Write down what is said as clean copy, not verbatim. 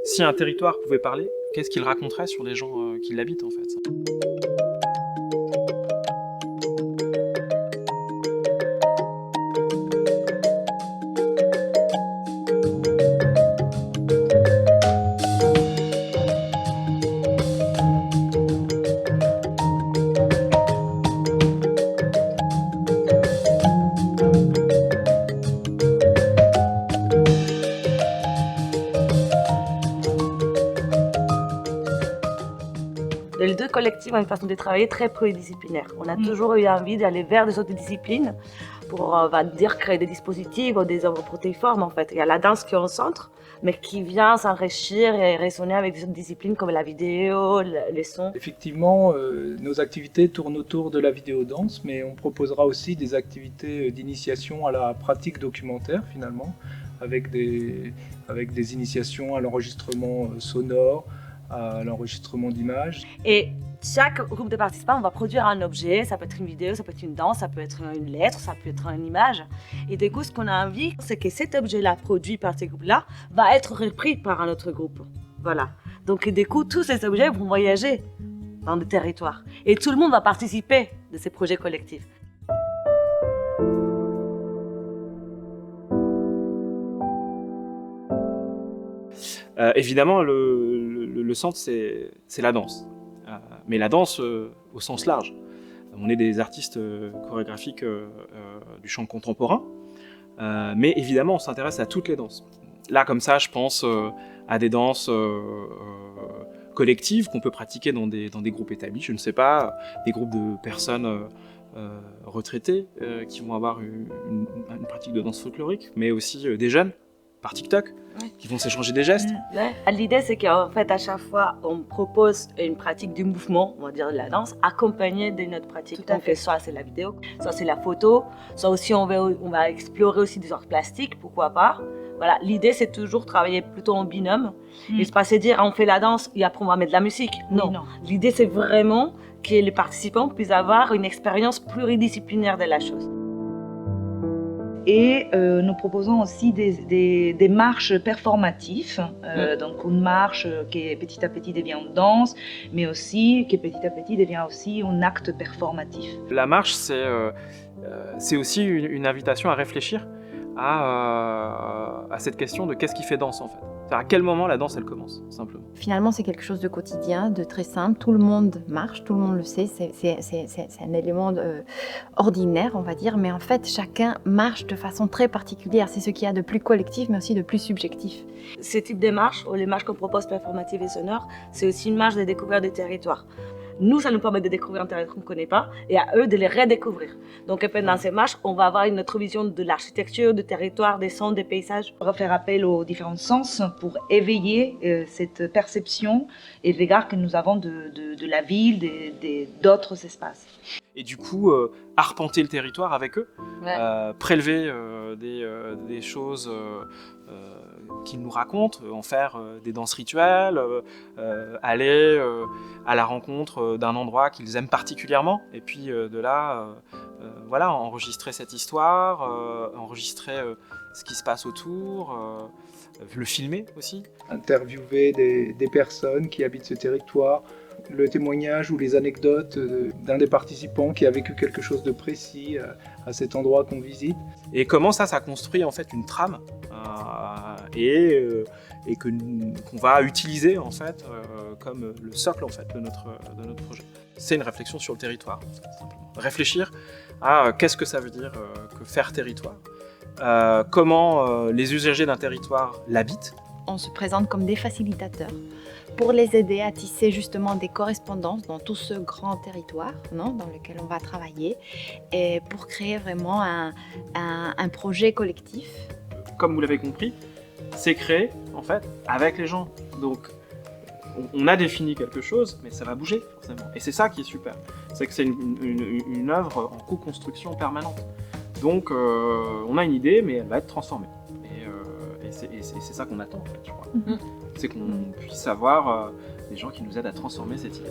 Si un territoire pouvait parler, qu'est-ce qu'il raconterait sur les gens qui l'habitent en fait? Les deux collectifs ont une façon de travailler très pluridisciplinaire. On a toujours eu envie d'aller vers des autres disciplines pour, on va dire, créer des dispositifs ou des œuvres protéiformes en fait. Il y a la danse qui est au centre, mais qui vient s'enrichir et résonner avec des autres disciplines comme la vidéo, les sons. Effectivement, nos activités tournent autour de la vidéodanse, mais on proposera aussi des activités d'initiation à la pratique documentaire finalement, avec des initiations à l'enregistrement sonore, à l'enregistrement d'images. Et chaque groupe de participants, on va produire un objet, ça peut être une vidéo, ça peut être une danse, ça peut être une lettre, ça peut être une image. Et du coup, ce qu'on a envie, c'est que cet objet-là, produit par ces groupes-là, va être repris par un autre groupe. Voilà. Donc du coup, tous ces objets vont voyager dans le territoire. Et tout le monde va participer de ces projets collectifs. Évidemment, le centre, c'est la danse. Mais la danse au sens large. On est des artistes chorégraphiques du chant contemporain, mais évidemment, on s'intéresse à toutes les danses. Là, comme ça, je pense à des danses collectives qu'on peut pratiquer dans des groupes établis, je ne sais pas, des groupes de personnes retraitées qui vont avoir une pratique de danse folklorique, mais aussi des jeunes par TikTok, qui vont s'échanger des gestes. L'idée, c'est qu'en fait, à chaque fois, on propose une pratique du mouvement, on va dire de la danse, accompagnée d'une autre pratique. On fait soit c'est la vidéo, soit c'est la photo, soit aussi on va explorer aussi des arts plastiques, pourquoi pas. Voilà, l'idée, c'est toujours travailler plutôt en binôme. Et se passer dire, on fait la danse et après on va mettre de la musique. Non. Oui, non. L'idée, c'est vraiment que les participants puissent avoir une expérience pluridisciplinaire de la chose. Et nous proposons aussi des marches performatives, donc une marche qui petit à petit devient une danse, mais aussi qui petit à petit devient aussi un acte performatif. La marche, c'est aussi une invitation à réfléchir à cette question de qu'est-ce qui fait danse en fait. À quel moment la danse elle commence, simplement. Finalement, c'est quelque chose de quotidien, de très simple. Tout le monde marche, tout le monde le sait. C'est un élément ordinaire, on va dire. Mais en fait, chacun marche de façon très particulière. C'est ce qu'il y a de plus collectif, mais aussi de plus subjectif. Ce type de marche, ou les marches qu'on propose performatives et sonores, c'est aussi une marche de découverte des territoires. Nous, ça nous permet de découvrir un territoire qu'on ne connaît pas et à eux de les redécouvrir. Donc pendant ces marches, on va avoir une autre vision de l'architecture, du territoire, des sons, des paysages. On va faire appel aux différents sens pour éveiller cette perception et le regard que nous avons de la ville, d'autres espaces. Et du coup, arpenter le territoire avec eux, prélever des choses qu'ils nous racontent, en faire des danses rituelles, aller à la rencontre d'un endroit qu'ils aiment particulièrement, et puis de là, voilà, enregistrer cette histoire, enregistrer ce qui se passe autour, le filmer aussi. Interviewer des personnes qui habitent ce territoire, le témoignage ou les anecdotes d'un des participants qui a vécu quelque chose de précis à cet endroit qu'on visite. Et comment ça construit en fait une trame et qu'on va utiliser en fait comme le socle en fait de notre projet. C'est une réflexion sur le territoire, en fait, simplement. Réfléchir à qu'est-ce que ça veut dire que faire territoire, comment les usagers d'un territoire l'habitent. On se présente comme des facilitateurs pour les aider à tisser justement des correspondances dans tout ce grand territoire, non, dans lequel on va travailler, et pour créer vraiment un projet collectif. Comme vous l'avez compris, c'est créé en fait avec les gens. Donc on a défini quelque chose, mais ça va bouger forcément. Et c'est ça qui est super, c'est que c'est une œuvre en co-construction permanente. Donc on a une idée, mais elle va être transformée. Et c'est ça qu'on attend, en fait, je crois. C'est qu'on puisse avoir des gens qui nous aident à transformer cette idée.